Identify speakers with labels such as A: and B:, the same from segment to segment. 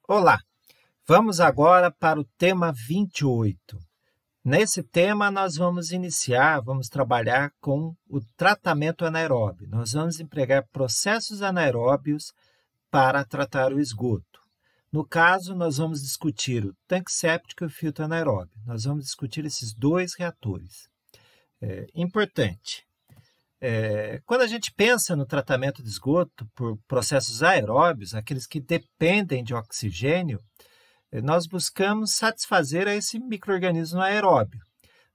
A: Olá, vamos agora para o tema 28. Nesse tema, nós vamos trabalhar com o tratamento anaeróbio. Nós vamos empregar processos anaeróbios para tratar o esgoto. No caso, nós vamos discutir o tanque séptico e o filtro anaeróbio. Nós vamos discutir esses dois reatores. Importante. Quando a gente pensa no tratamento de esgoto por processos aeróbios, aqueles que dependem de oxigênio, nós buscamos satisfazer a esse micro-organismo aeróbio.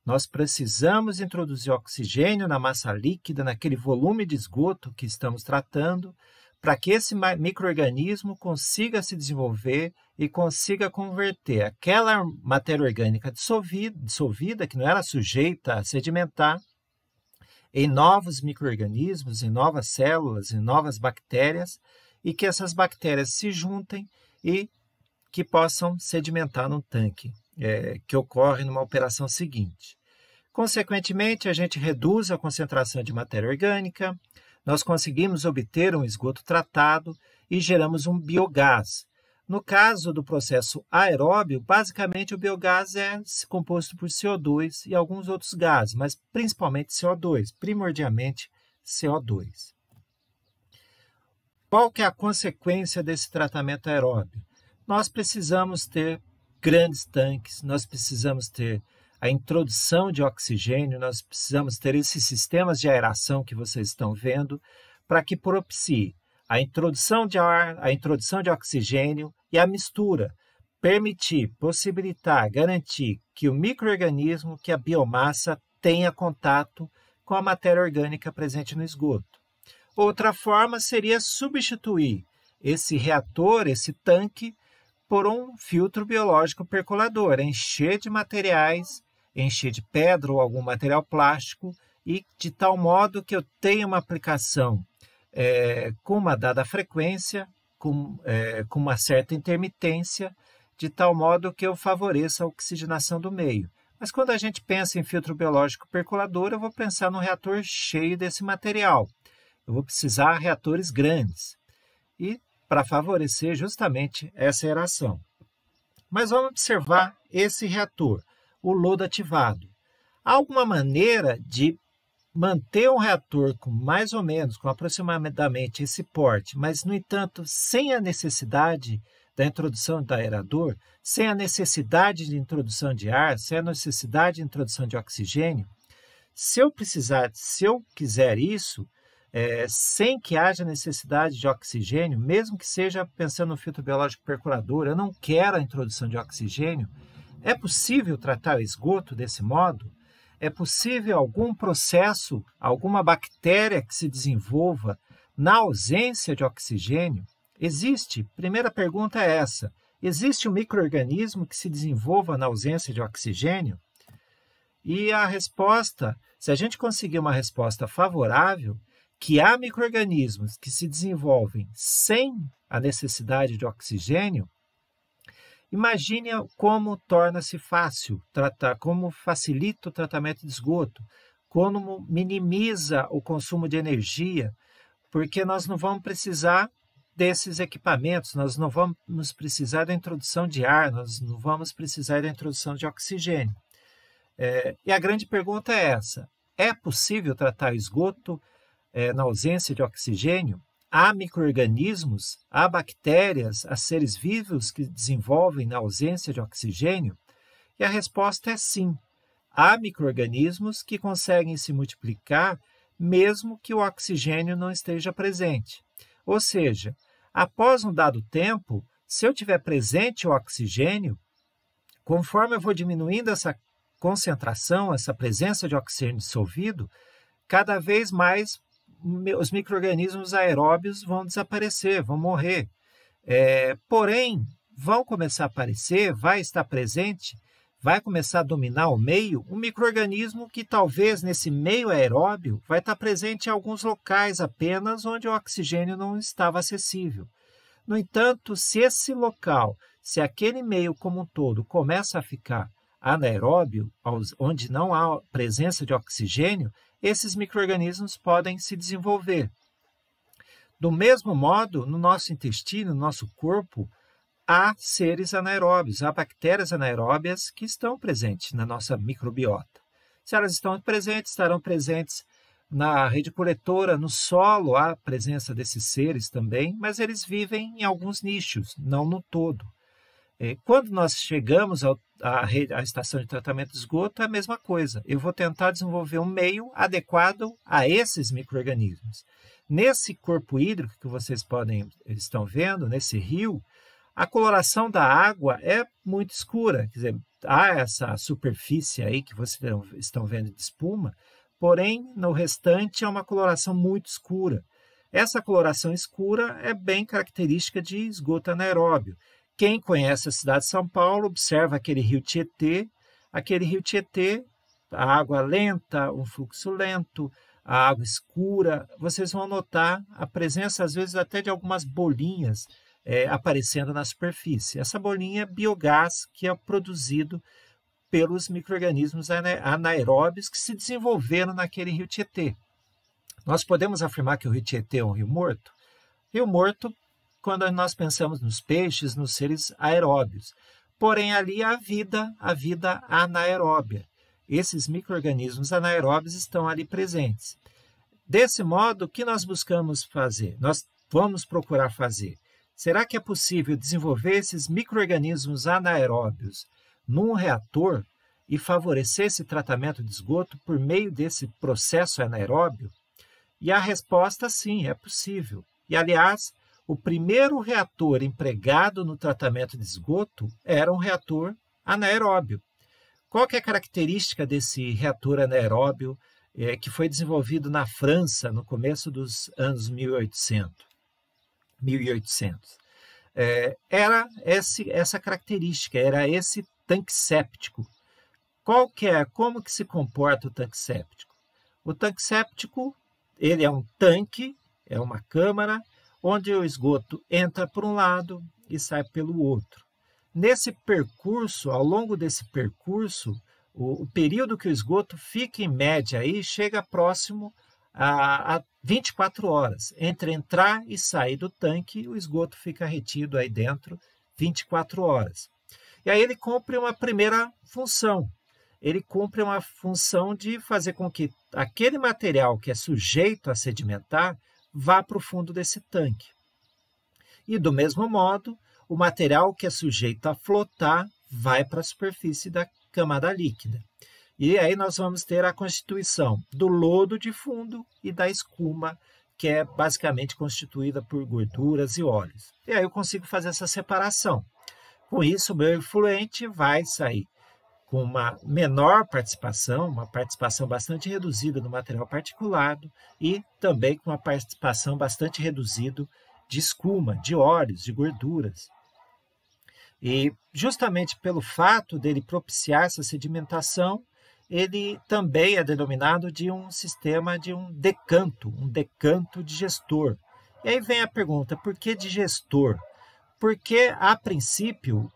A: Nós precisamos introduzir oxigênio na massa líquida, naquele volume de esgoto que estamos tratando, para que esse micro-organismo consiga se desenvolver e consiga converter aquela matéria orgânica dissolvida, que não era sujeita a sedimentar, em novos micro-organismos, em novas células, em novas bactérias, e que essas bactérias se juntem e que possam sedimentar num tanque, que ocorre numa operação seguinte. Consequentemente, a gente reduz a concentração de matéria orgânica, nós conseguimos obter um esgoto tratado e geramos um biogás. No caso do processo aeróbio, basicamente o biogás é composto por CO2 e alguns outros gases, mas principalmente CO2, primordialmente CO2. Qual que é a consequência desse tratamento aeróbio? Nós precisamos ter grandes tanques, nós precisamos ter a introdução de oxigênio, nós precisamos ter esses sistemas de aeração que vocês estão vendo, para que propicie a introdução de ar, a introdução de oxigênio e a mistura, possibilitar, garantir que o micro-organismo, que a biomassa tenha contato com a matéria orgânica presente no esgoto. Outra forma seria substituir esse reator, esse tanque, por um filtro biológico percolador, encher de materiais, encher de pedra ou algum material plástico, e de tal modo que eu tenha uma aplicação com uma dada frequência, com uma certa intermitência, de tal modo que eu favoreça a oxigenação do meio. Mas quando a gente pensa em filtro biológico percolador, eu vou pensar num reator cheio desse material. Eu vou precisar de reatores grandes, e para favorecer justamente essa aeração. Mas vamos observar esse reator, o lodo ativado. Há alguma maneira de manter um reator com mais ou menos, com aproximadamente esse porte, mas, no entanto, sem a necessidade da introdução do aerador, sem a necessidade de introdução de ar, sem a necessidade de introdução de oxigênio? Se eu quiser isso, sem que haja necessidade de oxigênio, mesmo que seja pensando no filtro biológico percolador, eu não quero a introdução de oxigênio, é possível tratar o esgoto desse modo? É possível algum processo, alguma bactéria que se desenvolva na ausência de oxigênio? Existe? Primeira pergunta é essa. Existe um micro-organismo que se desenvolva na ausência de oxigênio? E a resposta, se a gente conseguir uma resposta favorável, que há micro-organismos que se desenvolvem sem a necessidade de oxigênio, imagine como torna-se fácil tratar, como facilita o tratamento de esgoto, como minimiza o consumo de energia, porque nós não vamos precisar desses equipamentos, nós não vamos precisar da introdução de ar, nós não vamos precisar da introdução de oxigênio. E a grande pergunta é essa: é possível tratar o esgoto na ausência de oxigênio? Há micro-organismos, há bactérias, há seres vivos que desenvolvem na ausência de oxigênio? E a resposta é sim. Há micro-organismos que conseguem se multiplicar mesmo que o oxigênio não esteja presente. Ou seja, após um dado tempo, se eu tiver presente o oxigênio, conforme eu vou diminuindo essa concentração, essa presença de oxigênio dissolvido, cada vez mais os micro-organismos aeróbios vão desaparecer, vão morrer. Porém, vão começar a aparecer, vai estar presente, vai começar a dominar o meio, um micro-organismo que talvez nesse meio aeróbio vai estar presente em alguns locais apenas onde o oxigênio não estava acessível. No entanto, se esse local, se aquele meio como um todo começa a ficar anaeróbio, onde não há presença de oxigênio, esses micro-organismos podem se desenvolver. Do mesmo modo, no nosso intestino, no nosso corpo, há seres anaeróbios, há bactérias anaeróbias que estão presentes na nossa microbiota. Se elas estão presentes, estarão presentes na rede coletora, no solo, há presença desses seres também, mas eles vivem em alguns nichos, não no todo. Quando nós chegamos à estação de tratamento de esgoto, é a mesma coisa. Eu vou tentar desenvolver um meio adequado a esses micro-organismos. Nesse corpo hídrico que vocês estão vendo, nesse rio, a coloração da água é muito escura. Quer dizer, há essa superfície aí que vocês estão vendo de espuma, porém, no restante é uma coloração muito escura. Essa coloração escura é bem característica de esgoto anaeróbio. Quem conhece a cidade de São Paulo, observa aquele rio Tietê, a água lenta, um fluxo lento, a água escura, vocês vão notar a presença, às vezes, até de algumas bolinhas aparecendo na superfície. Essa bolinha é biogás que é produzido pelos micro-organismos anaeróbios que se desenvolveram naquele rio Tietê. Nós podemos afirmar que o rio Tietê é um rio morto? Rio morto, quando nós pensamos nos peixes, nos seres aeróbios. Porém, ali há a vida anaeróbia. Esses micro-organismos anaeróbios estão ali presentes. Desse modo, o que nós buscamos fazer? Nós vamos procurar fazer. Será que é possível desenvolver esses micro-organismos anaeróbios num reator e favorecer esse tratamento de esgoto por meio desse processo anaeróbio? E a resposta, sim, é possível. E, aliás, o primeiro reator empregado no tratamento de esgoto era um reator anaeróbio. Qual que é a característica desse reator anaeróbio que foi desenvolvido na França no começo dos anos 1800? Era essa característica, era esse tanque séptico. Como que se comporta o tanque séptico? O tanque séptico, ele é um tanque, é uma câmara, onde o esgoto entra por um lado e sai pelo outro. Nesse percurso, ao longo desse percurso, o período que o esgoto fica em média aí chega próximo a 24 horas. Entre entrar e sair do tanque, o esgoto fica retido aí dentro 24 horas. E aí ele cumpre uma primeira função. Ele cumpre uma função de fazer com que aquele material que é sujeito a sedimentar vá para o fundo desse tanque. E do mesmo modo, o material que é sujeito a flotar vai para a superfície da camada líquida. E aí nós vamos ter a constituição do lodo de fundo e da escuma, que é basicamente constituída por gorduras e óleos. E aí eu consigo fazer essa separação. Com isso, o meu efluente vai sair com uma menor participação, uma participação bastante reduzida do material particulado e também com uma participação bastante reduzida de escuma, de óleos, de gorduras. E justamente pelo fato dele propiciar essa sedimentação, ele também é denominado de um sistema de um decanto digestor. E aí vem a pergunta, por que digestor? Porque, a princípio,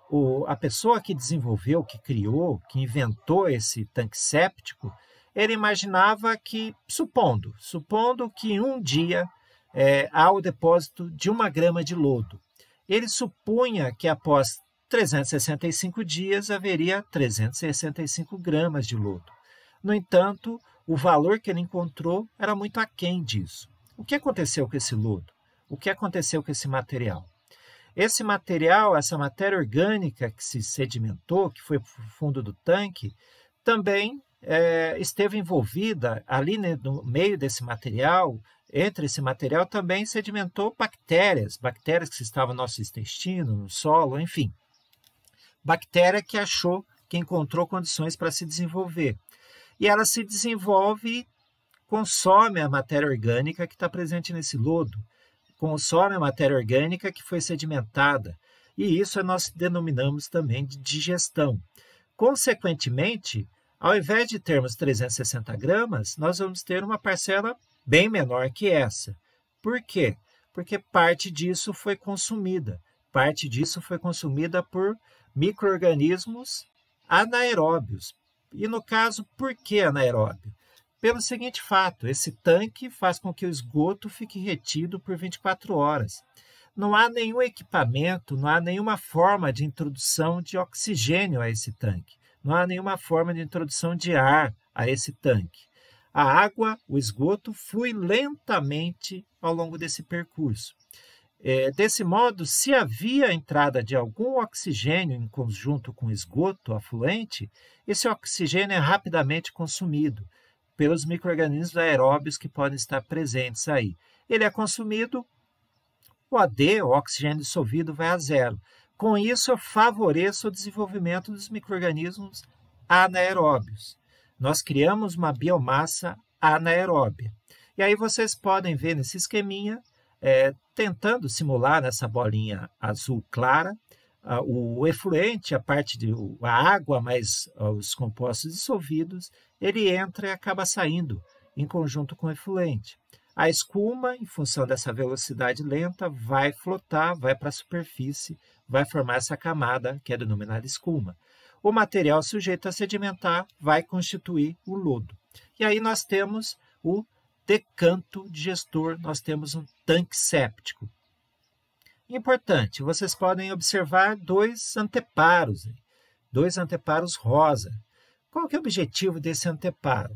A: a pessoa que desenvolveu, que criou, que inventou esse tanque séptico, ele imaginava que, supondo que um dia há o depósito de 1 grama de lodo, ele supunha que após 365 dias haveria 365 gramas de lodo. No entanto, o valor que ele encontrou era muito aquém disso. O que aconteceu com esse lodo? O que aconteceu com esse material? Esse material, essa matéria orgânica que se sedimentou, que foi para o fundo do tanque, também esteve envolvida ali no meio desse material, entre esse material também sedimentou bactérias que estavam no nosso intestino, no solo, enfim. Bactéria que encontrou condições para se desenvolver. E ela se desenvolve e consome a matéria orgânica que está presente nesse lodo, consome a matéria orgânica que foi sedimentada, e isso nós denominamos também de digestão. Consequentemente, ao invés de termos 360 gramas, nós vamos ter uma parcela bem menor que essa. Por quê? Porque parte disso foi consumida. Parte disso foi consumida por micro-organismos anaeróbios. E no caso, por que anaeróbio? Pelo seguinte fato, esse tanque faz com que o esgoto fique retido por 24 horas. não há nenhum equipamento, não há nenhuma forma de introdução de oxigênio a esse tanque, não há nenhuma forma de introdução de ar a esse tanque. A água, o esgoto, flui lentamente ao longo desse percurso. Desse modo, se havia entrada de algum oxigênio em conjunto com esgoto afluente, esse oxigênio é rapidamente consumido pelos micro-organismos aeróbios que podem estar presentes aí. Ele é consumido, o AD, o oxigênio dissolvido, vai a zero. Com isso, eu favoreço o desenvolvimento dos micro-organismos anaeróbios. Nós criamos uma biomassa anaeróbia. E aí vocês podem ver nesse esqueminha, tentando simular nessa bolinha azul clara, o efluente, a água mais os compostos dissolvidos, ele entra e acaba saindo em conjunto com o efluente. A escuma, em função dessa velocidade lenta, vai flotar, vai para a superfície, vai formar essa camada que é denominada escuma. O material sujeito a sedimentar vai constituir o lodo. E aí nós temos o decanto digestor, nós temos um tanque séptico. Importante, vocês podem observar dois anteparos rosa. Qual que é o objetivo desse anteparo?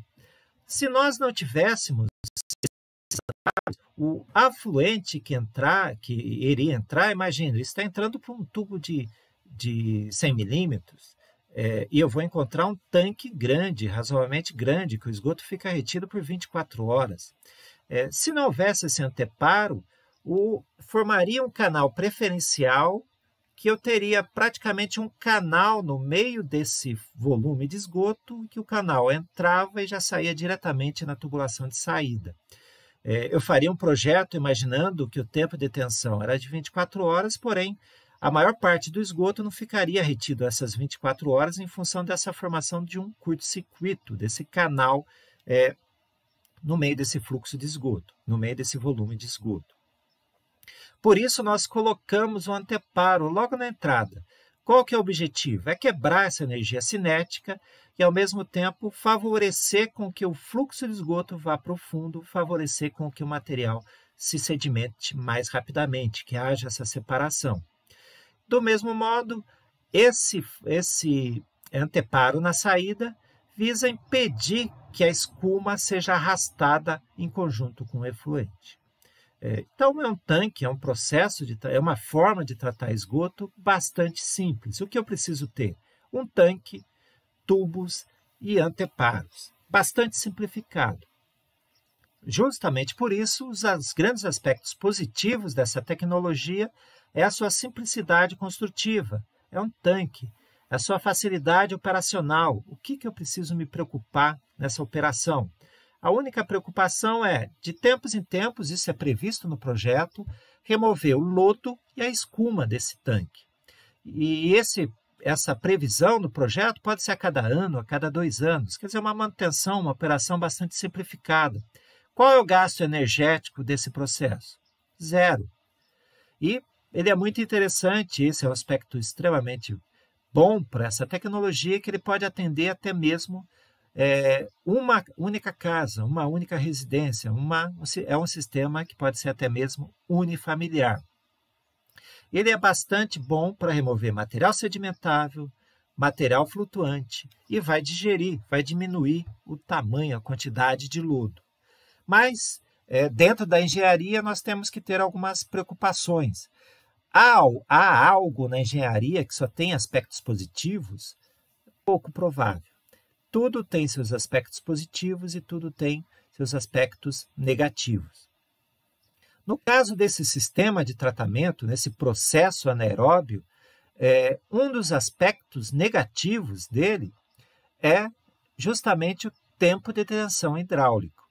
A: Se nós não tivéssemos o afluente que iria entrar, imagina, ele está entrando por um tubo de 100 milímetros, e eu vou encontrar um tanque grande, razoavelmente grande, que o esgoto fica retido por 24 horas. Se não houvesse esse anteparo, formaria um canal preferencial que eu teria praticamente um canal no meio desse volume de esgoto, que o canal entrava e já saía diretamente na tubulação de saída. Eu faria um projeto imaginando que o tempo de detenção era de 24 horas, porém, a maior parte do esgoto não ficaria retido essas 24 horas em função dessa formação de um curto-circuito, desse canal no meio desse fluxo de esgoto, no meio desse volume de esgoto. Por isso, nós colocamos o anteparo logo na entrada. Qual que é o objetivo? É quebrar essa energia cinética e, ao mesmo tempo, favorecer com que o fluxo de esgoto vá para o fundo, favorecer com que o material se sedimente mais rapidamente, que haja essa separação. Do mesmo modo, esse anteparo na saída visa impedir que a escuma seja arrastada em conjunto com o efluente. Então, é um tanque, é um processo, é uma forma de tratar esgoto bastante simples. O que eu preciso ter? Um tanque, tubos e anteparos. Bastante simplificado. Justamente por isso, os grandes aspectos positivos dessa tecnologia é a sua simplicidade construtiva. É um tanque. A sua facilidade operacional. O que eu preciso me preocupar nessa operação? A única preocupação é, de tempos em tempos, isso é previsto no projeto, remover o lodo e a escuma desse tanque. E essa previsão do projeto pode ser a cada ano, a cada 2 anos. Quer dizer, uma manutenção, uma operação bastante simplificada. Qual é o gasto energético desse processo? 0. E ele é muito interessante, esse é um aspecto extremamente bom para essa tecnologia, que ele pode atender até mesmo uma única casa, uma única residência, é um sistema que pode ser até mesmo unifamiliar. Ele é bastante bom para remover material sedimentável, material flutuante e vai diminuir o tamanho, a quantidade de lodo. Mas, dentro da engenharia, nós temos que ter algumas preocupações. Há algo na engenharia que só tem aspectos positivos? Pouco provável. Tudo tem seus aspectos positivos e tudo tem seus aspectos negativos. No caso desse sistema de tratamento, nesse processo anaeróbio, um dos aspectos negativos dele é justamente o tempo de detenção hidráulico.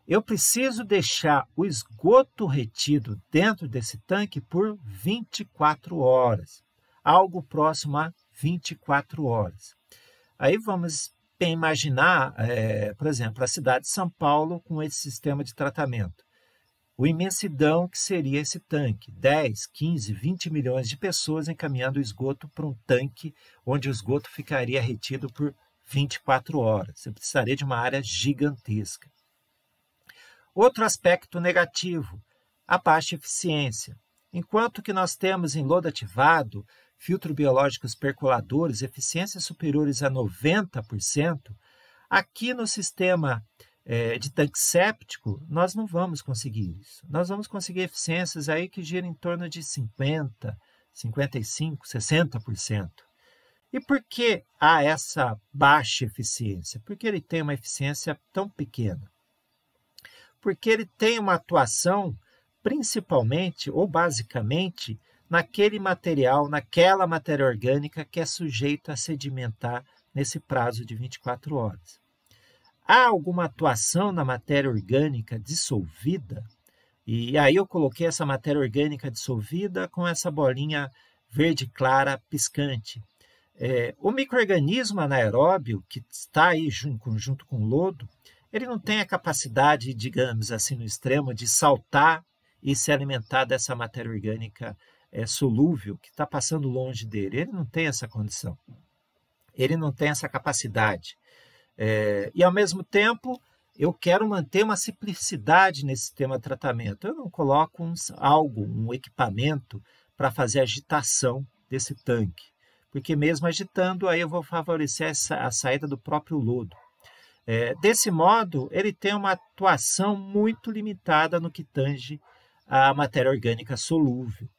A: Eu preciso deixar o esgoto retido dentro desse tanque por 24 horas, algo próximo a 24 horas. Aí vamos imaginar, por exemplo, a cidade de São Paulo com esse sistema de tratamento. O imensidão que seria esse tanque, 10, 15, 20 milhões de pessoas encaminhando o esgoto para um tanque onde o esgoto ficaria retido por 24 horas. Você precisaria de uma área gigantesca. Outro aspecto negativo, a baixa eficiência. Enquanto que nós temos em lodo ativado, filtros biológicos percoladores, eficiências superiores a 90%, aqui no sistema de tanque séptico, nós não vamos conseguir isso. Nós vamos conseguir eficiências aí que giram em torno de 50%, 55%, 60%. E por que há essa baixa eficiência? Porque ele tem uma eficiência tão pequena. Porque ele tem uma atuação principalmente ou basicamente naquele material, naquela matéria orgânica que é sujeito a sedimentar nesse prazo de 24 horas. Há alguma atuação na matéria orgânica dissolvida? E aí eu coloquei essa matéria orgânica dissolvida com essa bolinha verde clara piscante. O micro-organismo anaeróbio, que está aí em conjunto com o lodo, ele não tem a capacidade, digamos assim, no extremo, de saltar e se alimentar dessa matéria orgânica solúvel que está passando longe dele. Ele não tem essa condição. Ele não tem essa capacidade. E, ao mesmo tempo, eu quero manter uma simplicidade nesse sistema de tratamento. Eu não coloco um equipamento para fazer agitação desse tanque, porque mesmo agitando, aí eu vou favorecer a saída do próprio lodo. Desse modo, ele tem uma atuação muito limitada no que tange a matéria orgânica solúvel.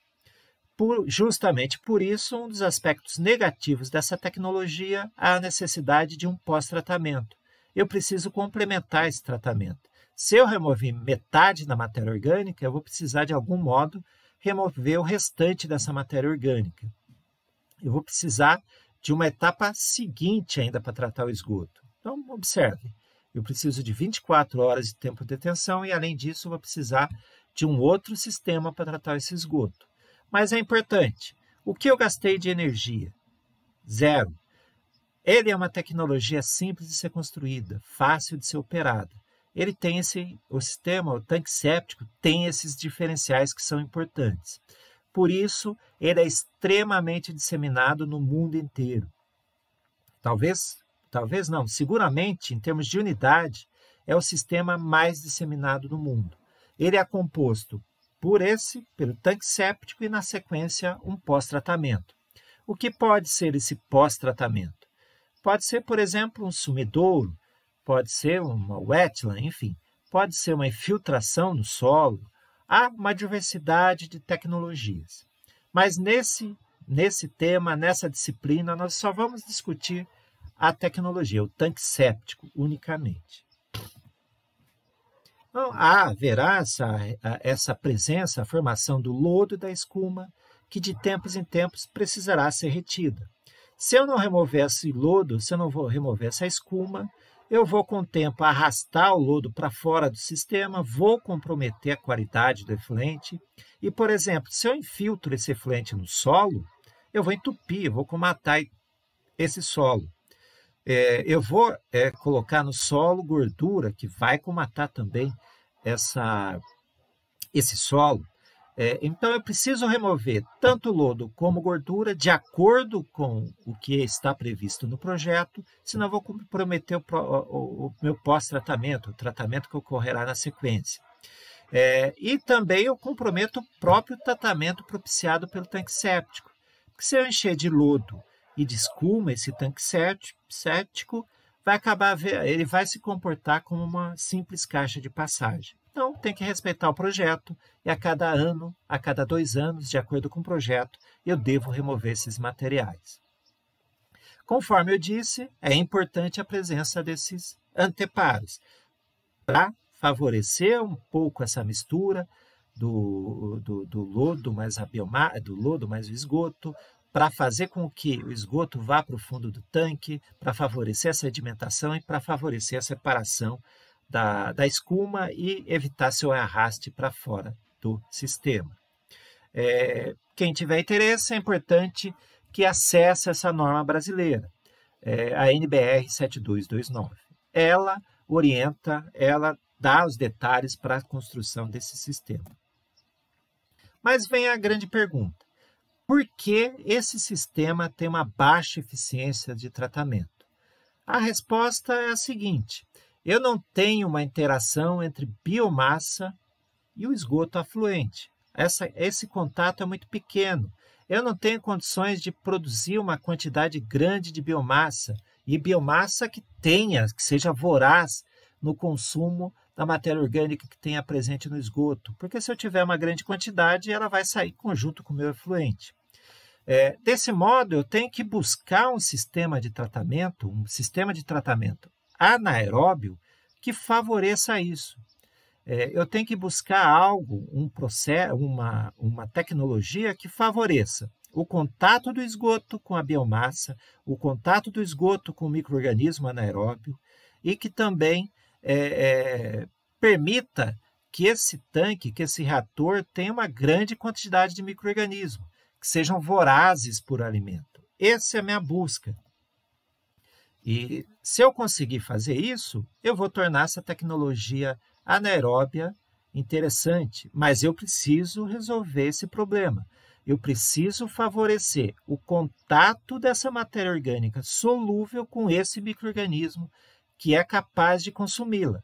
A: Justamente por isso, um dos aspectos negativos dessa tecnologia é a necessidade de um pós-tratamento. Eu preciso complementar esse tratamento. Se eu remover metade da matéria orgânica, eu vou precisar, de algum modo, remover o restante dessa matéria orgânica. Eu vou precisar de uma etapa seguinte ainda para tratar o esgoto. Então, observe, eu preciso de 24 horas de tempo de detenção e, além disso, vou precisar de um outro sistema para tratar esse esgoto. Mas é importante, o que eu gastei de energia? Zero. Ele é uma tecnologia simples de ser construída, fácil de ser operada. Ele tem o sistema, o tanque séptico, tem esses diferenciais que são importantes. Por isso, ele é extremamente disseminado no mundo inteiro. Talvez não, seguramente, em termos de unidade, é o sistema mais disseminado no mundo. Ele é composto pelo tanque séptico e, na sequência, um pós-tratamento. O que pode ser esse pós-tratamento? Pode ser, por exemplo, um sumidouro, pode ser uma wetland, enfim, pode ser uma infiltração no solo. Há uma diversidade de tecnologias. Mas nesse tema, nessa disciplina, nós só vamos discutir a tecnologia, o tanque séptico, unicamente. Então, haverá essa presença, a formação do lodo e da escuma, que de tempos em tempos precisará ser retida. Se eu não remover esse lodo, se eu não vou remover essa escuma, eu vou com o tempo arrastar o lodo para fora do sistema, vou comprometer a qualidade do efluente. E, por exemplo, se eu infiltro esse efluente no solo, eu vou entupir, eu vou comatar esse solo. Eu vou colocar no solo gordura, que vai comatar também esse solo. Então, eu preciso remover tanto lodo como gordura de acordo com o que está previsto no projeto, senão eu vou comprometer o meu pós-tratamento, o tratamento que ocorrerá na sequência. E também eu comprometo o próprio tratamento propiciado pelo tanque séptico. Porque se eu encher de lodo e de escuma esse tanque séptico, ele vai se comportar como uma simples caixa de passagem. Então, tem que respeitar o projeto e a cada ano, a cada 2 anos, de acordo com o projeto, eu devo remover esses materiais. Conforme eu disse, é importante a presença desses anteparos para favorecer um pouco essa mistura do lodo mais a biomassa, do lodo mais o esgoto, para fazer com que o esgoto vá para o fundo do tanque, para favorecer a sedimentação e para favorecer a separação da escuma e evitar seu arraste para fora do sistema. Quem tiver interesse, é importante que acesse essa norma brasileira, a NBR 7229. Ela orienta, ela dá os detalhes para a construção desse sistema. Mas vem a grande pergunta: por que esse sistema tem uma baixa eficiência de tratamento? A resposta é a seguinte: eu não tenho uma interação entre biomassa e o esgoto afluente. esse contato é muito pequeno. Eu não tenho condições de produzir uma quantidade grande de biomassa, e biomassa que seja voraz no consumo da matéria orgânica que tenha presente no esgoto, porque se eu tiver uma grande quantidade, ela vai sair em conjunto com o meu efluente. Desse modo, eu tenho que buscar um sistema de tratamento anaeróbio que favoreça isso. Eu tenho que buscar algo, um processo, uma tecnologia que favoreça o contato do esgoto com a biomassa, o contato do esgoto com o micro-organismo anaeróbio e que também permita que esse tanque, que esse reator tenha uma grande quantidade de micro-organismos, que sejam vorazes por alimento. Essa é a minha busca. E se eu conseguir fazer isso, eu vou tornar essa tecnologia anaeróbia interessante, mas eu preciso resolver esse problema. Eu preciso favorecer o contato dessa matéria orgânica solúvel com esse micro-organismo que é capaz de consumi-la.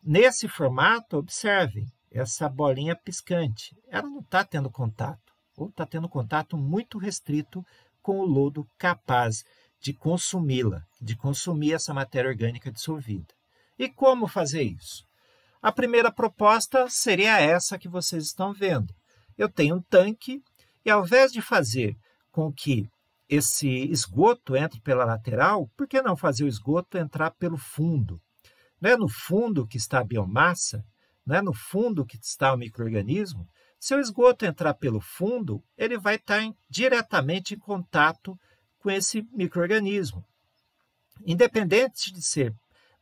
A: Nesse formato, observem, essa bolinha piscante, ela não está tendo contato, ou está tendo contato muito restrito com o lodo capaz de consumi-la, de consumir essa matéria orgânica dissolvida. E como fazer isso? A primeira proposta seria essa que vocês estão vendo. Eu tenho um tanque e, ao invés de fazer com que esse esgoto entre pela lateral, por que não fazer o esgoto entrar pelo fundo? Não é no fundo que está a biomassa? Não é no fundo que está o micro-organismo? Se o esgoto entrar pelo fundo, ele vai estar diretamente em contato com esse micro-organismo. Independente de ser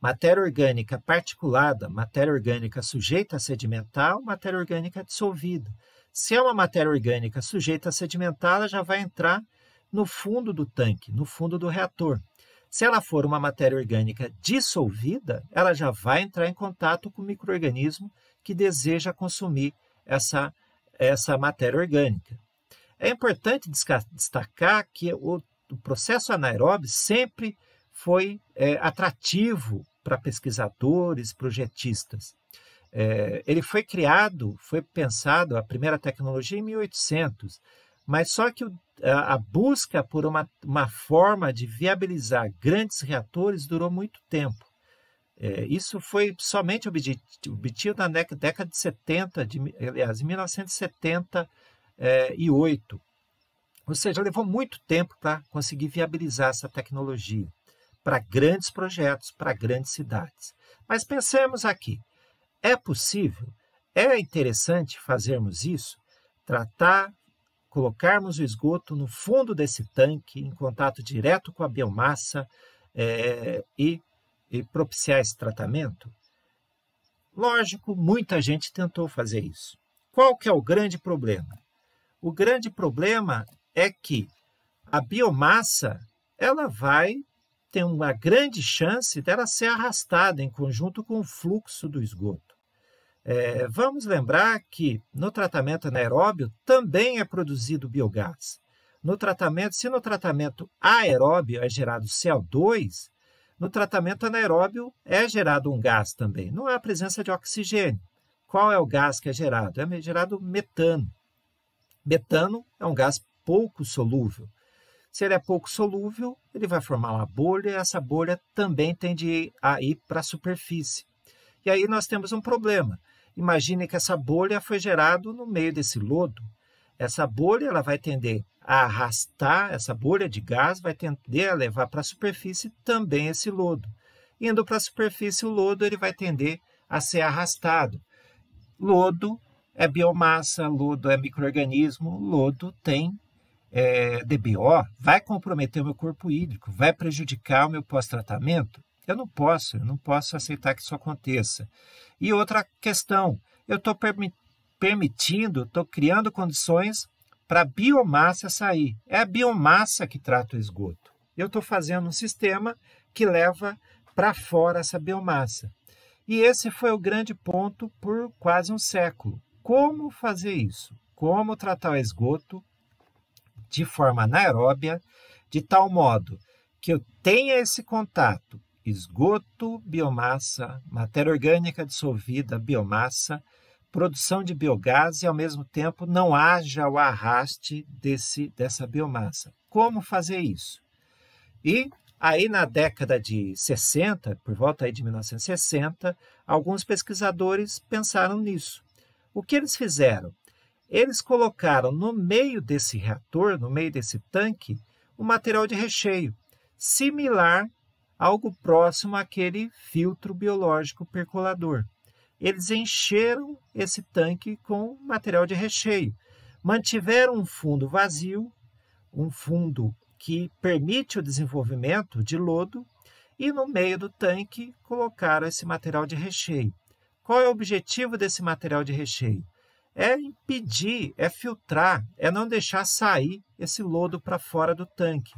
A: matéria orgânica particulada, matéria orgânica sujeita a sedimentar, matéria orgânica dissolvida. Se é uma matéria orgânica sujeita a sedimentar, ela já vai entrar no fundo do tanque, no fundo do reator. Se ela for uma matéria orgânica dissolvida, ela já vai entrar em contato com o micro-organismo que deseja consumir essa matéria orgânica. É importante destacar que o processo anaeróbio sempre foi atrativo para pesquisadores, projetistas. Ele foi criado, foi pensado, a primeira tecnologia em 1800, mas só que a busca por uma forma de viabilizar grandes reatores durou muito tempo. Isso foi somente obtido na década de 70, aliás, em 1978. Ou seja, levou muito tempo para conseguir viabilizar essa tecnologia para grandes projetos, para grandes cidades. Mas pensemos aqui, é possível, é interessante fazermos isso, colocarmos o esgoto no fundo desse tanque, em contato direto com a biomassa e propiciar esse tratamento? Lógico, muita gente tentou fazer isso. Qual que é o grande problema? O grande problema é que a biomassa ela vai ter uma grande chance dela ser arrastada em conjunto com o fluxo do esgoto. Vamos lembrar que no tratamento anaeróbio também é produzido biogás. Se no tratamento aeróbio é gerado CO2, no tratamento anaeróbio é gerado um gás também. Não há presença de oxigênio. Qual é o gás que é gerado? É gerado metano. Metano é um gás pouco solúvel. Se ele é pouco solúvel, ele vai formar uma bolha e essa bolha também tende a ir para a superfície. E aí nós temos um problema. Imagine que essa bolha foi gerada no meio desse lodo. Essa bolha ela vai tender a arrastar, essa bolha de gás vai tender a levar para a superfície também esse lodo. Indo para a superfície, o lodo ele vai tender a ser arrastado. Lodo é biomassa, lodo é micro-organismo, lodo tem DBO, vai comprometer o meu corpo hídrico, vai prejudicar o meu pós-tratamento? Eu não posso aceitar que isso aconteça. E outra questão, eu estou permitindo, estou criando condições para a biomassa sair. É a biomassa que trata o esgoto. Eu estou fazendo um sistema que leva para fora essa biomassa. E esse foi o grande ponto por quase um século. Como fazer isso? Como tratar o esgoto de forma anaeróbia, de tal modo que eu tenha esse contato, esgoto, biomassa, matéria orgânica dissolvida, biomassa, produção de biogás e, ao mesmo tempo, não haja o arraste dessa biomassa. Como fazer isso? E aí, na década de 60, por volta aí de 1960, alguns pesquisadores pensaram nisso. O que eles fizeram? Eles colocaram no meio desse reator, no meio desse tanque, um material de recheio, similar, algo próximo àquele filtro biológico percolador. Eles encheram esse tanque com material de recheio, mantiveram um fundo vazio, um fundo que permite o desenvolvimento de lodo, e no meio do tanque colocaram esse material de recheio. Qual é o objetivo desse material de recheio? É impedir, é filtrar, é não deixar sair esse lodo para fora do tanque.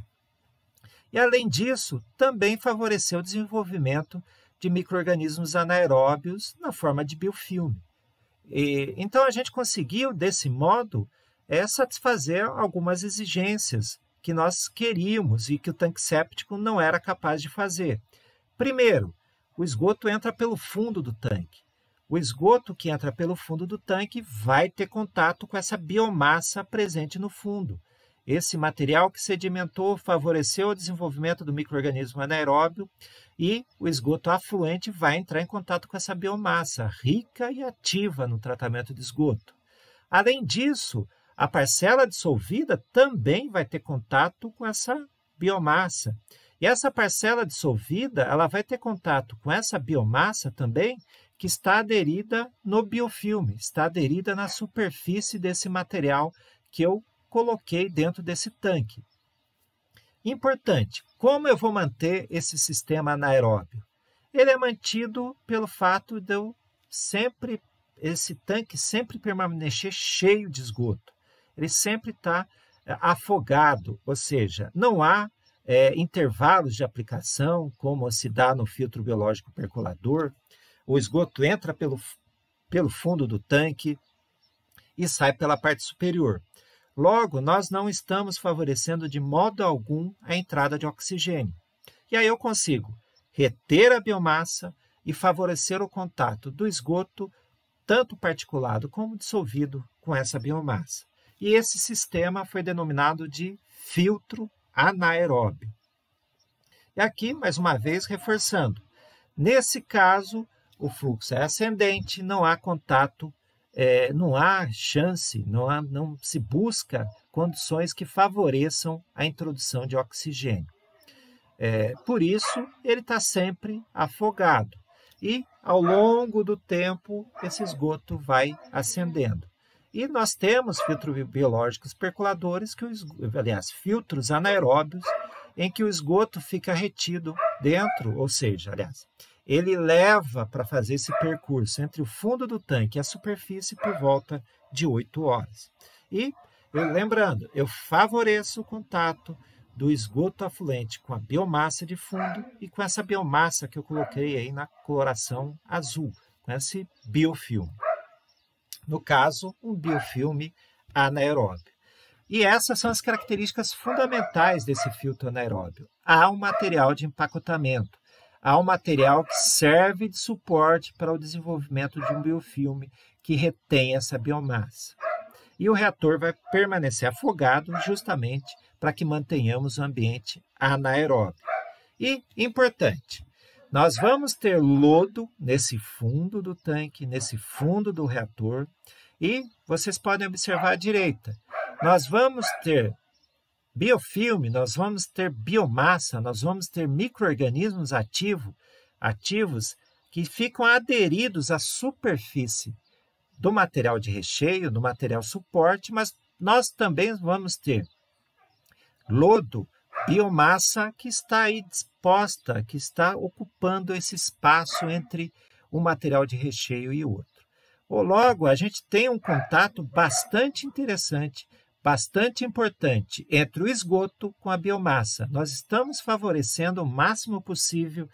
A: E, além disso, também favoreceu o desenvolvimento de micro-organismos anaeróbios na forma de biofilme. Então, a gente conseguiu, desse modo, satisfazer algumas exigências que nós queríamos e que o tanque séptico não era capaz de fazer. Primeiro, o esgoto entra pelo fundo do tanque. O esgoto que entra pelo fundo do tanque vai ter contato com essa biomassa presente no fundo. Esse material que sedimentou favoreceu o desenvolvimento do micro-organismo anaeróbio e o esgoto afluente vai entrar em contato com essa biomassa rica e ativa no tratamento de esgoto. Além disso, a parcela dissolvida também vai ter contato com essa biomassa. E essa parcela dissolvida, ela vai ter contato com essa biomassa também, que está aderida no biofilme, está aderida na superfície desse material que eu coloquei dentro desse tanque. Importante, como eu vou manter esse sistema anaeróbio? Ele é mantido pelo fato de esse tanque sempre permanecer cheio de esgoto. Ele sempre está afogado, ou seja, não há intervalos de aplicação, como se dá no filtro biológico percolador. O esgoto entra pelo fundo do tanque e sai pela parte superior. Logo, nós não estamos favorecendo de modo algum a entrada de oxigênio. E aí eu consigo reter a biomassa e favorecer o contato do esgoto, tanto particulado como dissolvido, com essa biomassa. E esse sistema foi denominado de filtro anaeróbio. E aqui, mais uma vez, reforçando. Nesse caso, o fluxo é ascendente, não há contato, não há chance, não se busca condições que favoreçam a introdução de oxigênio. Por isso, ele está sempre afogado. E, ao longo do tempo, esse esgoto vai ascendendo. E nós temos filtros biológicos percoladores, filtros anaeróbios, em que o esgoto fica retido dentro, ou seja, ele leva para fazer esse percurso entre o fundo do tanque e a superfície por volta de 8 horas. E, lembrando, eu favoreço o contato do esgoto afluente com a biomassa de fundo e com essa biomassa que eu coloquei aí na coloração azul, com esse biofilme. No caso, um biofilme anaeróbio. E essas são as características fundamentais desse filtro anaeróbio. Há um material de empacotamento, há um material que serve de suporte para o desenvolvimento de um biofilme que retém essa biomassa. E o reator vai permanecer afogado justamente para que mantenhamos o ambiente anaeróbio. E, importante, nós vamos ter lodo nesse fundo do tanque, nesse fundo do reator, e vocês podem observar à direita. Nós vamos ter biofilme, nós vamos ter biomassa, nós vamos ter micro-organismos ativos que ficam aderidos à superfície do material de recheio, do material suporte, mas nós também vamos ter lodo, biomassa que está aí disposta, que está ocupando esse espaço entre um material de recheio e outro. Logo, a gente tem um contato bastante interessante, bastante importante entre o esgoto com a biomassa. Nós estamos favorecendo o máximo possível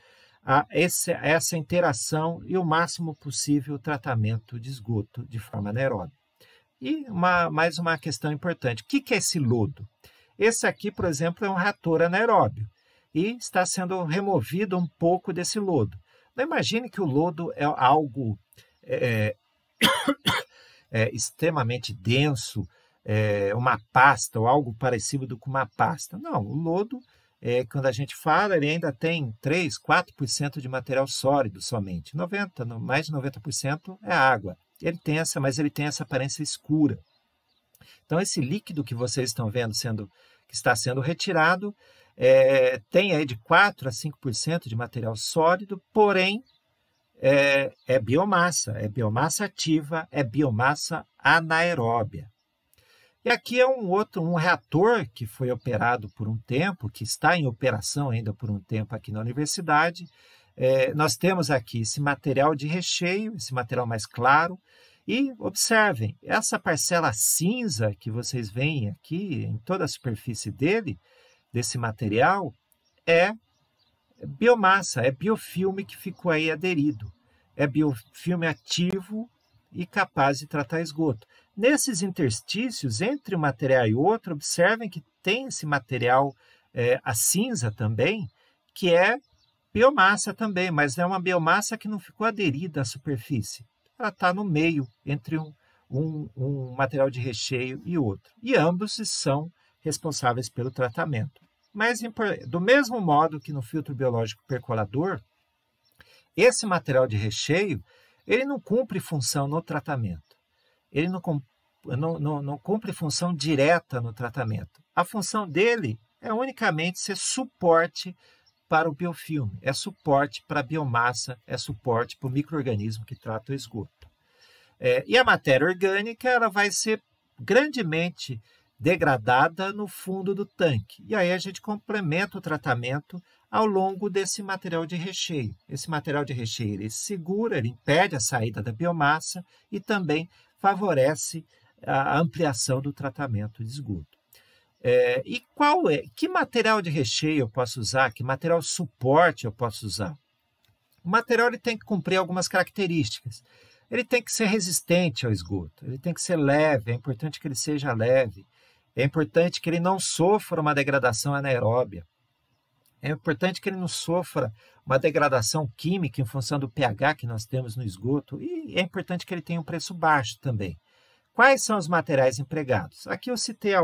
A: essa interação e o máximo possível o tratamento de esgoto de forma anaeróbica. E mais uma questão importante, o que é esse lodo? Esse aqui, por exemplo, é um reator anaeróbio e está sendo removido um pouco desse lodo. Não imagine que o lodo é algo extremamente denso, uma pasta ou algo parecido com uma pasta. Não, o lodo, quando a gente fala, ele ainda tem 3, 4% de material sólido somente. Mais de 90% é água. Mas ele tem essa aparência escura. Então, esse líquido que vocês estão vendo que está sendo retirado, tem aí de 4 a 5% de material sólido, porém, é biomassa ativa, é biomassa anaeróbia. E aqui é um reator que foi operado por um tempo, que está em operação ainda por um tempo aqui na universidade. Nós temos aqui esse material de recheio, esse material mais claro, e observem, essa parcela cinza que vocês veem aqui em toda a superfície desse material, é biomassa, é biofilme que ficou aí aderido. É biofilme ativo e capaz de tratar esgoto. Nesses interstícios, entre um material e outro, observem que tem esse material, a cinza também, que é biomassa também, mas é uma biomassa que não ficou aderida à superfície. Ela está no meio, entre um material de recheio e outro. E ambos são responsáveis pelo tratamento. Mas, do mesmo modo que no filtro biológico percolador, esse material de recheio, ele não cumpre função no tratamento. Ele não cumpre função direta no tratamento. A função dele é unicamente ser suporte para o biofilme, é suporte para a biomassa, é suporte para o micro-organismo que trata o esgoto. E a matéria orgânica ela vai ser grandemente degradada no fundo do tanque. E aí a gente complementa o tratamento ao longo desse material de recheio. Esse material de recheio ele segura, ele impede a saída da biomassa e também favorece a ampliação do tratamento de esgoto. Que material de recheio eu posso usar? Que material suporte eu posso usar? O material ele tem que cumprir algumas características. Ele tem que ser resistente ao esgoto, ele tem que ser leve, é importante que ele seja leve, é importante que ele não sofra uma degradação anaeróbia, é importante que ele não sofra uma degradação química em função do pH que nós temos no esgoto e é importante que ele tenha um preço baixo também. Quais são os materiais empregados? Aqui eu citei a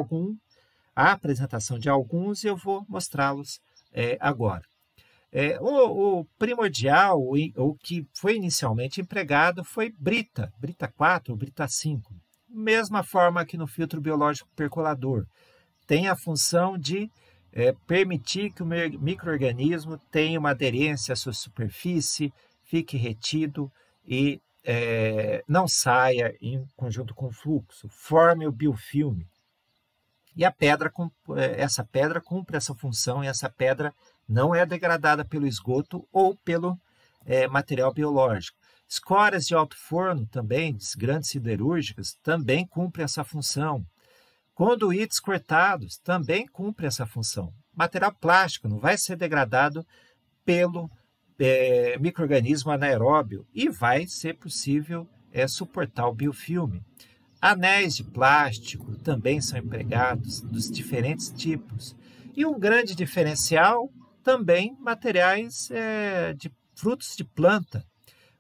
A: apresentação de alguns e eu vou mostrá-los agora. O primordial, o que foi inicialmente empregado foi Brita 4 ou Brita 5. Mesma forma que no filtro biológico percolador. Tem a função de permitir que o micro-organismo tenha uma aderência à sua superfície, fique retido e não saia em conjunto com o fluxo, forme o biofilme. E essa pedra cumpre essa função e essa pedra não é degradada pelo esgoto ou pelo material biológico. Escórias de alto forno também, grandes siderúrgicas, também cumprem essa função. Conduítes cortados também cumprem essa função. Material plástico não vai ser degradado pelo micro-organismo anaeróbio e vai ser possível suportar o biofilme. Anéis de plástico também são empregados, dos diferentes tipos. E um grande diferencial também materiais de frutos de planta.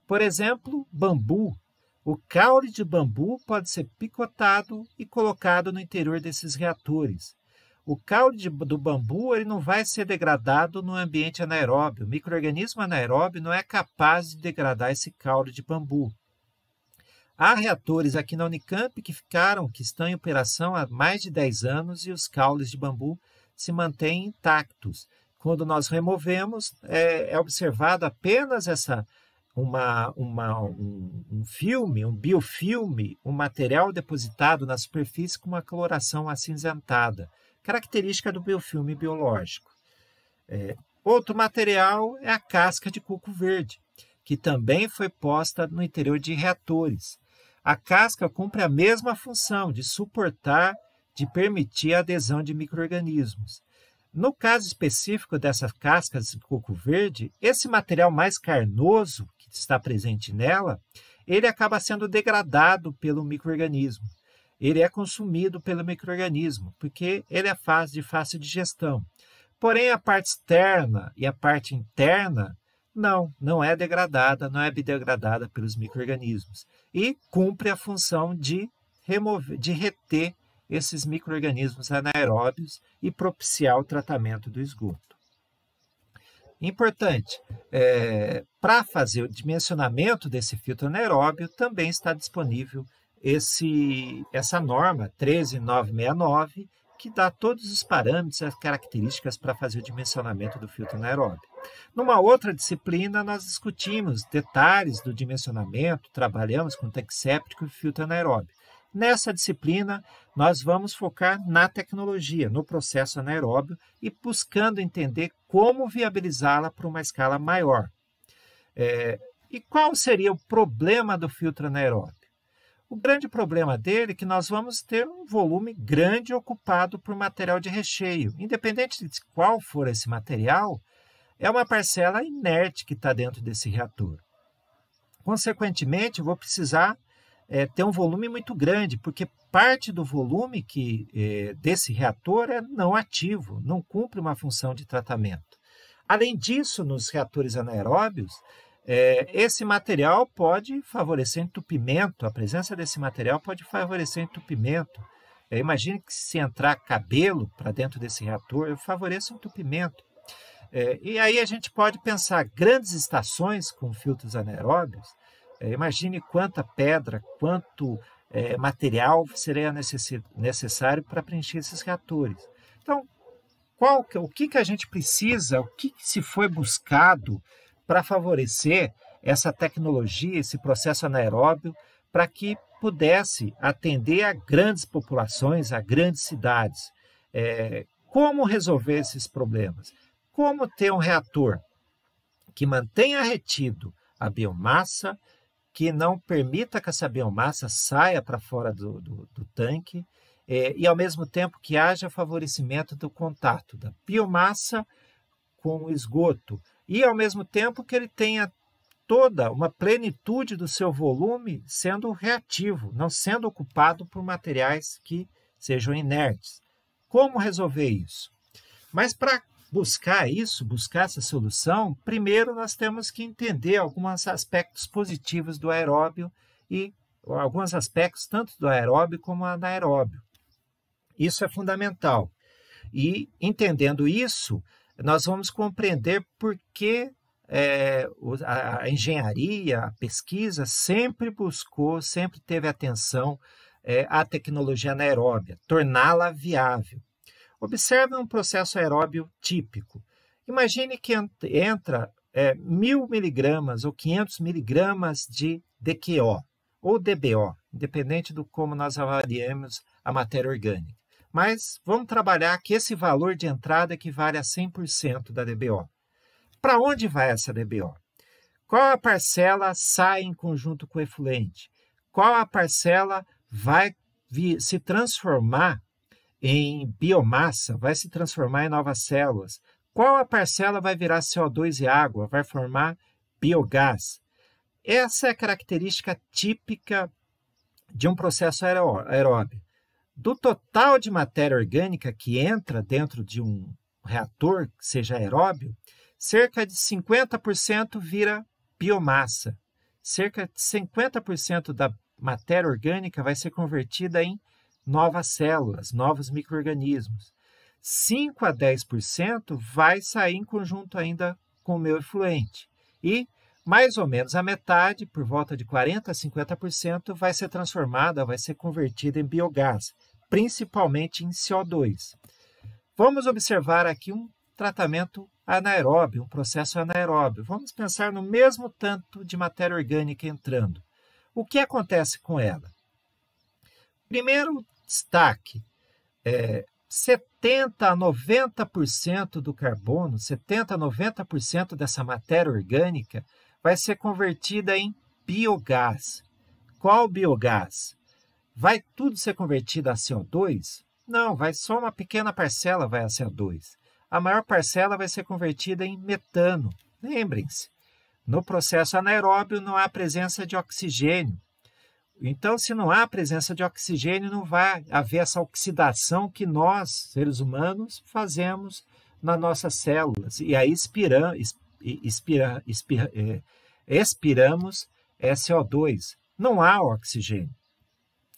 A: Por exemplo, bambu. O caule de bambu pode ser picotado e colocado no interior desses reatores. O caule do bambu ele não vai ser degradado no ambiente anaeróbio. O micro-organismo anaeróbio não é capaz de degradar esse caule de bambu. Há reatores aqui na Unicamp que estão em operação há mais de 10 anos e os caules de bambu se mantêm intactos. Quando nós removemos, é observado apenas um filme, um biofilme, um material depositado na superfície com uma coloração acinzentada, característica do biofilme biológico. Outro material é a casca de coco verde, que também foi posta no interior de reatores. A casca cumpre a mesma função de suportar, de permitir a adesão de micro-organismos. No caso específico dessas cascas de coco verde, esse material mais carnoso que está presente nela, ele acaba sendo degradado pelo micro-organismo. Ele é consumido pelo micro-organismo, porque ele é de fácil digestão. Porém, a parte externa e a parte interna Não, não é degradada, não é biodegradada pelos micro-organismos e cumpre a função de reter esses micro-organismos anaeróbios e propiciar o tratamento do esgoto. Importante, para fazer o dimensionamento desse filtro anaeróbio, também está disponível essa norma 13969, que dá todos os parâmetros e as características para fazer o dimensionamento do filtro anaeróbio. Numa outra disciplina, nós discutimos detalhes do dimensionamento, trabalhamos com tanque séptico e filtro anaeróbio. Nessa disciplina, nós vamos focar na tecnologia, no processo anaeróbio e buscando entender como viabilizá-la para uma escala maior. E qual seria o problema do filtro anaeróbio? O grande problema dele é que nós vamos ter um volume grande ocupado por material de recheio. Independente de qual for esse material, é uma parcela inerte que está dentro desse reator. Consequentemente, eu vou precisar ter um volume muito grande, porque parte do volume desse reator é não ativo, não cumpre uma função de tratamento. Além disso, nos reatores anaeróbios, esse material pode favorecer entupimento, a presença desse material pode favorecer entupimento. Imagine que se entrar cabelo para dentro desse reator, favoreça o entupimento. E aí a gente pode pensar grandes estações com filtros anaeróbios. Imagine quanta pedra, quanto material seria necessário para preencher esses reatores. Então, o que a gente precisa, o que se foi buscado para favorecer essa tecnologia, esse processo anaeróbio, para que pudesse atender a grandes populações, a grandes cidades. Como resolver esses problemas? Como ter um reator que mantenha retido a biomassa, que não permita que essa biomassa saia para fora do tanque e, ao mesmo tempo, que haja favorecimento do contato da biomassa com o esgoto e, ao mesmo tempo, que ele tenha toda uma plenitude do seu volume sendo reativo, não sendo ocupado por materiais que sejam inertes. Como resolver isso? Mas para buscar essa solução, primeiro nós temos que entender alguns aspectos positivos do aeróbio e alguns aspectos tanto do aeróbio como anaeróbio. Isso é fundamental. E entendendo isso, nós vamos compreender por que a engenharia, a pesquisa sempre teve atenção à tecnologia anaeróbia, torná-la viável. Observe um processo aeróbio típico. Imagine que entra 1.000 miligramas ou 500 miligramas de DQO ou DBO, independente do como nós avaliamos a matéria orgânica. Mas vamos trabalhar que esse valor de entrada equivale a 100% da DBO. Para onde vai essa DBO? Qual a parcela sai em conjunto com o efluente? Qual a parcela vai se transformar em biomassa, vai se transformar em novas células? Qual a parcela vai virar CO2 e água, vai formar biogás? Essa é a característica típica de um processo aeróbio. Do total de matéria orgânica que entra dentro de um reator, que seja aeróbio, cerca de 50% vira biomassa. Cerca de 50% da matéria orgânica vai ser convertida em novas células, novos micro-organismos. 5 a 10% vai sair em conjunto ainda com o meio efluente. E mais ou menos a metade, por volta de 40 a 50%, vai ser transformada, vai ser convertida em biogás, principalmente em CO2. Vamos observar aqui um tratamento anaeróbio, um processo anaeróbio. Vamos pensar no mesmo tanto de matéria orgânica entrando. O que acontece com ela? Primeiro destaque, 70 a 90% do carbono, 70 a 90% dessa matéria orgânica vai ser convertida em biogás. Qual biogás? Vai tudo ser convertido a CO2? Não, vai só uma pequena parcela vai a CO2. A maior parcela vai ser convertida em metano. Lembrem-se, no processo anaeróbio não há presença de oxigênio. Então, se não há presença de oxigênio, não vai haver essa oxidação que nós, seres humanos, fazemos nas nossas células. E aí expiramos é CO2. Não há oxigênio.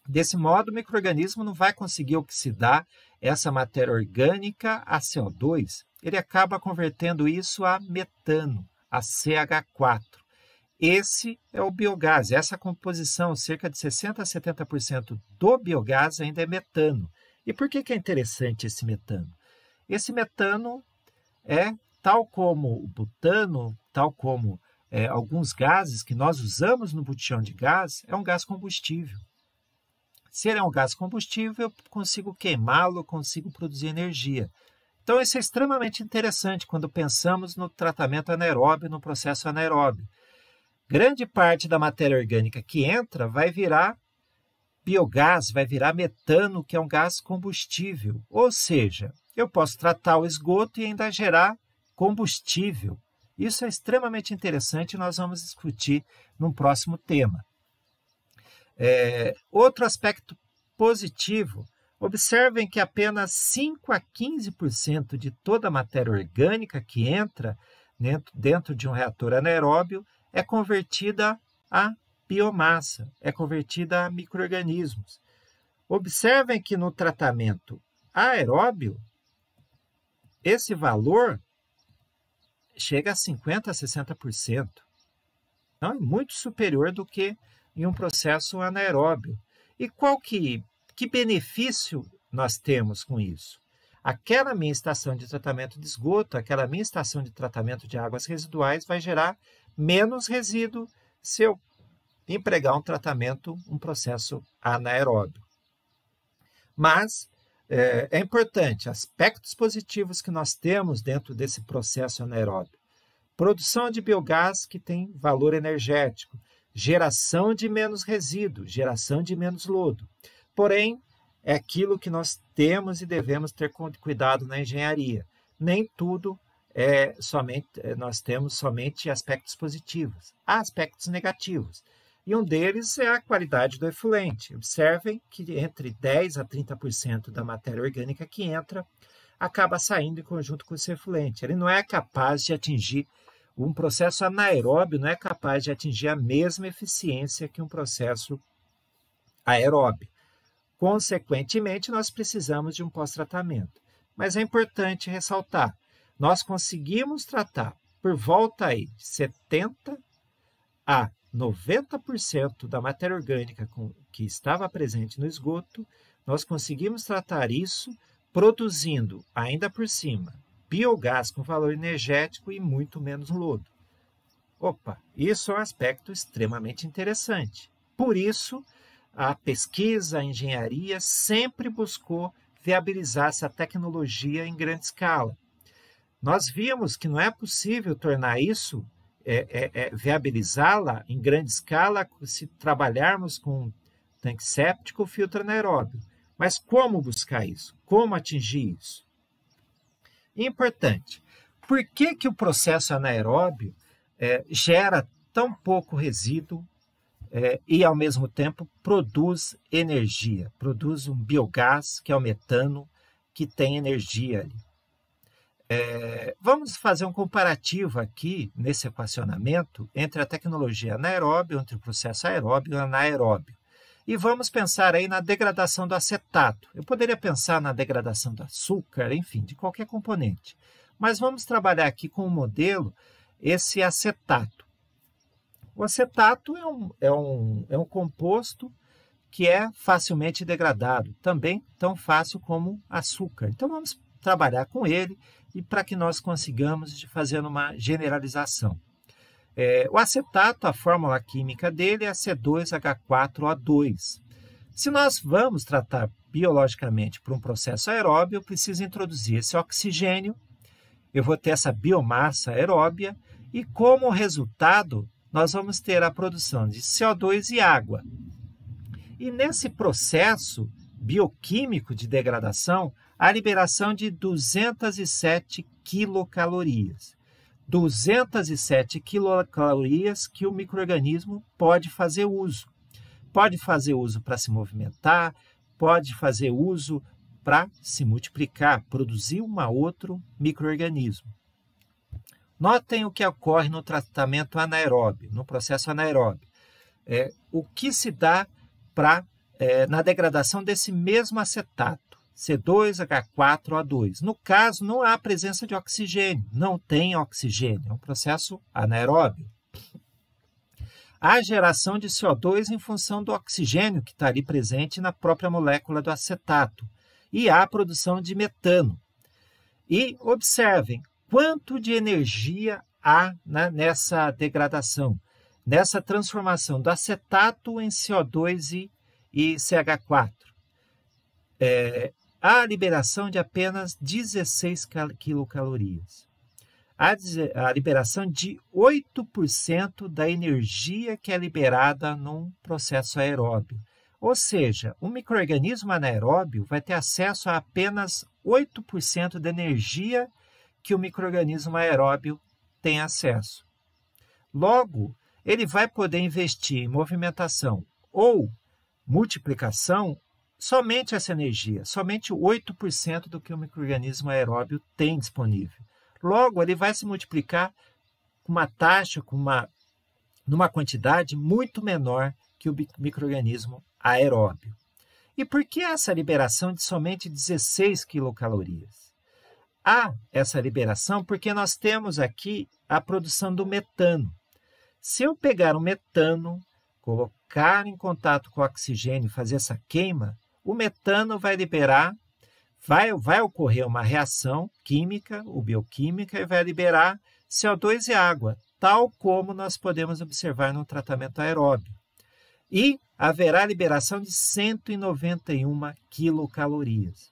A: Desse modo, o micro-organismo não vai conseguir oxidar essa matéria orgânica a CO2. Ele acaba convertendo isso a metano, a CH4. Esse é o biogás. Essa composição, cerca de 60% a 70% do biogás ainda é metano. E por que é interessante esse metano? Esse metano é, tal como o butano, tal como alguns gases que nós usamos no botijão de gás, é um gás combustível. Se ele é um gás combustível, eu consigo queimá-lo, consigo produzir energia. Então, isso é extremamente interessante quando pensamos no tratamento anaeróbio, no processo anaeróbio. Grande parte da matéria orgânica que entra vai virar biogás, vai virar metano, que é um gás combustível. Ou seja, eu posso tratar o esgoto e ainda gerar combustível. Isso é extremamente interessante e nós vamos discutir num próximo tema. Outro aspecto positivo, observem que apenas 5 a 15% de toda a matéria orgânica que entra dentro de um reator anaeróbio é convertida a biomassa, é convertida a micro-organismos. Observem que no tratamento aeróbio, esse valor chega a 50% a 60%. Então, é muito superior do que em um processo anaeróbio. E que benefício nós temos com isso? Aquela minha estação de tratamento de esgoto, aquela minha estação de tratamento de águas residuais vai gerar menos resíduo se eu empregar um processo anaeróbio. Mas é importante, aspectos positivos que nós temos dentro desse processo anaeróbio. Produção de biogás que tem valor energético, geração de menos resíduo, geração de menos lodo. Porém, é aquilo que nós temos e devemos ter cuidado na engenharia. Nem tudo nós temos somente aspectos positivos. Há aspectos negativos. E um deles é a qualidade do efluente. Observem que entre 10% a 30% da matéria orgânica que entra acaba saindo em conjunto com esse efluente. Ele não é capaz de atingir, um processo anaeróbio não é capaz de atingir a mesma eficiência que um processo aeróbio. Consequentemente, nós precisamos de um pós-tratamento. Mas é importante ressaltar, nós conseguimos tratar por volta aí de 70% a 90% da matéria orgânica que estava presente no esgoto, nós conseguimos tratar isso produzindo, ainda por cima, biogás com valor energético e muito menos lodo. Isso é um aspecto extremamente interessante. Por isso, a pesquisa, a engenharia sempre buscou viabilizar essa tecnologia em grande escala. Nós vimos que não é possível tornar isso, viabilizá-la em grande escala se trabalharmos com tanque séptico ou filtro anaeróbio. Mas como buscar isso? Como atingir isso? Importante. Por que o processo anaeróbio gera tão pouco resíduo e, ao mesmo tempo, produz energia? Produz um biogás, que é o metano, que tem energia ali. Vamos fazer um comparativo aqui, nesse equacionamento, entre a tecnologia anaeróbio, entre o processo aeróbio e anaeróbio. E vamos pensar aí na degradação do acetato. Eu poderia pensar na degradação do açúcar, enfim, de qualquer componente. Mas vamos trabalhar aqui com o modelo, esse acetato. O acetato é um composto que é facilmente degradado, também tão fácil como açúcar. Então, vamos trabalhar com ele e para que nós consigamos fazer uma generalização. O acetato, a fórmula química dele é C2H4O2. Se nós vamos tratar biologicamente por um processo aeróbio, eu preciso introduzir esse oxigênio, eu vou ter essa biomassa aeróbia e, como resultado, nós vamos ter a produção de CO2 e água. E nesse processo bioquímico de degradação, a liberação de 207 quilocalorias. 207 quilocalorias que o micro-organismo pode fazer uso. Pode fazer uso para se movimentar, pode fazer uso para se multiplicar, produzir outro micro-organismo. Notem o que ocorre no tratamento anaeróbio, no processo anaeróbio. O que se dá na degradação desse mesmo acetato, C2H4O2. No caso, não há presença de oxigênio, não tem oxigênio, é um processo anaeróbio. Há geração de CO2 em função do oxigênio que está ali presente na própria molécula do acetato. E há produção de metano. E observem quanto de energia há nessa degradação, nessa transformação do acetato em CO2 e CH4. Há a liberação de apenas 16 quilocalorias. A liberação de 8% da energia que é liberada num processo aeróbio. Ou seja, um micro-organismo anaeróbio vai ter acesso a apenas 8% da energia que o micro-organismo aeróbio tem acesso. Logo, ele vai poder investir em movimentação ou multiplicação somente essa energia, somente 8% do que o micro-organismo aeróbio tem disponível. Logo, ele vai se multiplicar com uma taxa, numa quantidade muito menor que o micro-organismo aeróbio. E por que essa liberação de somente 16 quilocalorias? Há essa liberação porque nós temos aqui a produção do metano. Se eu pegar o metano, colocar em contato com o oxigênio e fazer essa queima, o metano vai liberar, vai ocorrer uma reação química ou bioquímica e vai liberar CO2 e água, tal como nós podemos observar no tratamento aeróbio. E haverá liberação de 191 quilocalorias.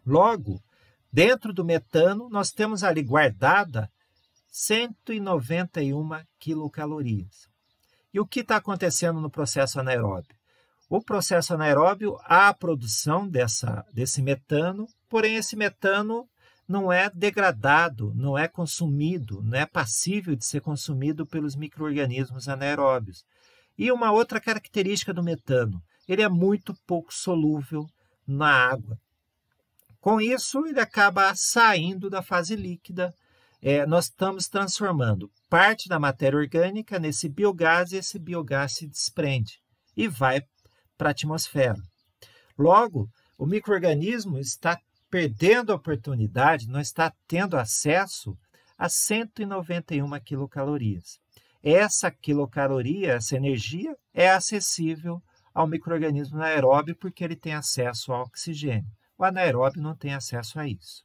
A: Logo, dentro do metano, nós temos ali guardada 191 quilocalorias. E o que está acontecendo no processo anaeróbio? O processo anaeróbio, há a produção desse metano, porém esse metano não é degradado, não é consumido, não é passível de ser consumido pelos micro-organismos anaeróbios. E uma outra característica do metano, ele é muito pouco solúvel na água. Com isso, ele acaba saindo da fase líquida. Nós estamos transformando parte da matéria orgânica nesse biogás e esse biogás se desprende e vai para a atmosfera. Logo, o micro-organismo está perdendo a oportunidade, não está tendo acesso a 191 quilocalorias. Essa quilocaloria, essa energia, é acessível ao micro-organismo anaeróbio porque ele tem acesso ao oxigênio. O anaeróbio não tem acesso a isso.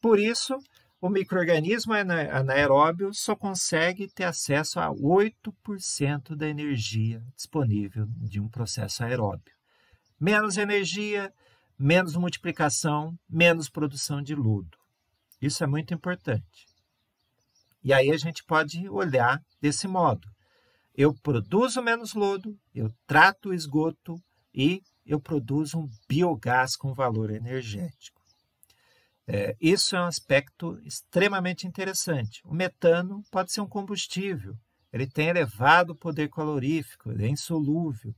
A: Por isso, o micro-organismo anaeróbio só consegue ter acesso a 8% da energia disponível de um processo aeróbio. Menos energia, menos multiplicação, menos produção de lodo. Isso é muito importante. E aí a gente pode olhar desse modo. Eu produzo menos lodo, eu trato o esgoto e eu produzo um biogás com valor energético. Isso é um aspecto extremamente interessante. O metano pode ser um combustível, ele tem elevado poder calorífico, ele é insolúvel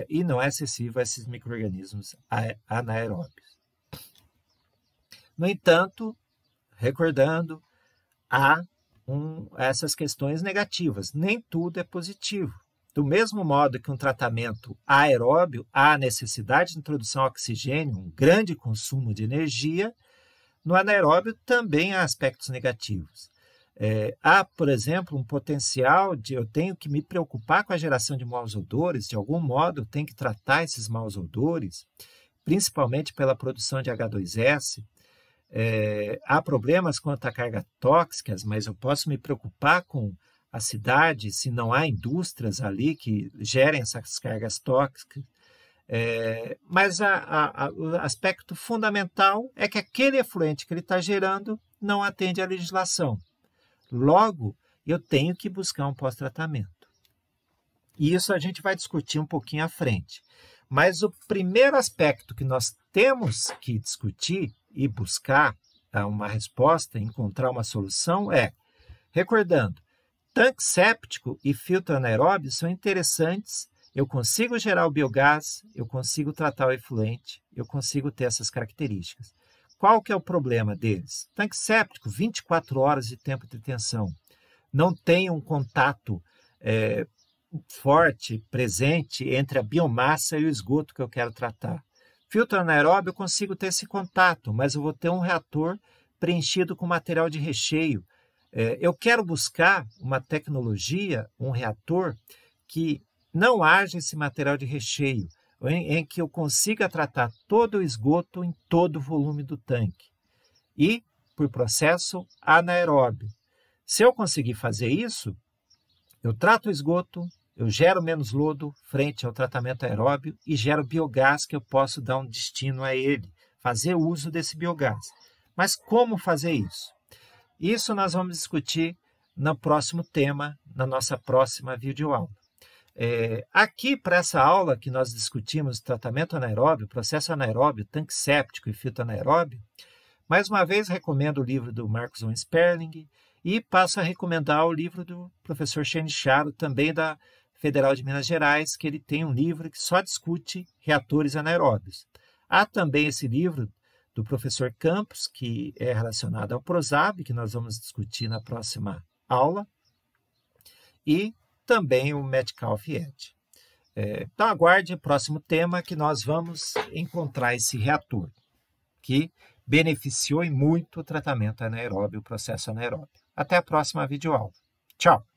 A: e não é acessível a esses micro-organismos anaeróbios. No entanto, recordando, há essas questões negativas, nem tudo é positivo. Do mesmo modo que um tratamento aeróbio, há necessidade de introdução de oxigênio, um grande consumo de energia, no anaeróbio também há aspectos negativos. Há, por exemplo, um potencial de eu tenho que me preocupar com a geração de maus odores, de algum modo eu tenho que tratar esses maus odores, principalmente pela produção de H2S. Há problemas quanto à carga tóxicas, mas eu posso me preocupar com a cidade, se não há indústrias ali que gerem essas cargas tóxicas. Mas o aspecto fundamental é que aquele efluente que ele está gerando não atende à legislação. Logo, eu tenho que buscar um pós-tratamento. E isso a gente vai discutir um pouquinho à frente. Mas o primeiro aspecto que nós temos que discutir e buscar uma resposta, encontrar uma solução recordando, tanque séptico e filtro anaeróbio são interessantes, eu consigo gerar o biogás, eu consigo tratar o efluente, eu consigo ter essas características. qual que é o problema deles? Tanque séptico, 24 horas de tempo de tensão. Não tem um contato forte, presente, entre a biomassa e o esgoto que eu quero tratar. Filtro anaeróbio, eu consigo ter esse contato, mas eu vou ter um reator preenchido com material de recheio. Eu quero buscar uma tecnologia, um reator, que não haja esse material de recheio, em que eu consiga tratar todo o esgoto em todo o volume do tanque. E por processo anaeróbio. Se eu conseguir fazer isso, eu trato o esgoto, eu gero menos lodo frente ao tratamento aeróbio e gero biogás que eu posso dar um destino a ele, fazer uso desse biogás. Mas como fazer isso? Isso nós vamos discutir no próximo tema, na nossa próxima videoaula. Aqui, para essa aula que nós discutimos tratamento anaeróbio, processo anaeróbio, tanque séptico e filtro anaeróbio, mais uma vez recomendo o livro do Marcus von Sperling e passo a recomendar o livro do professor Shane Charo, também da Federal de Minas Gerais, que ele tem um livro que só discute reatores anaeróbios. Há também esse livro do professor Campos, que é relacionado ao PROSAB, que nós vamos discutir na próxima aula, e também o Metcalf et. Então aguarde o próximo tema que nós vamos encontrar esse reator, que beneficiou em muito o tratamento anaeróbio, o processo anaeróbio. Até a próxima videoaula. Tchau!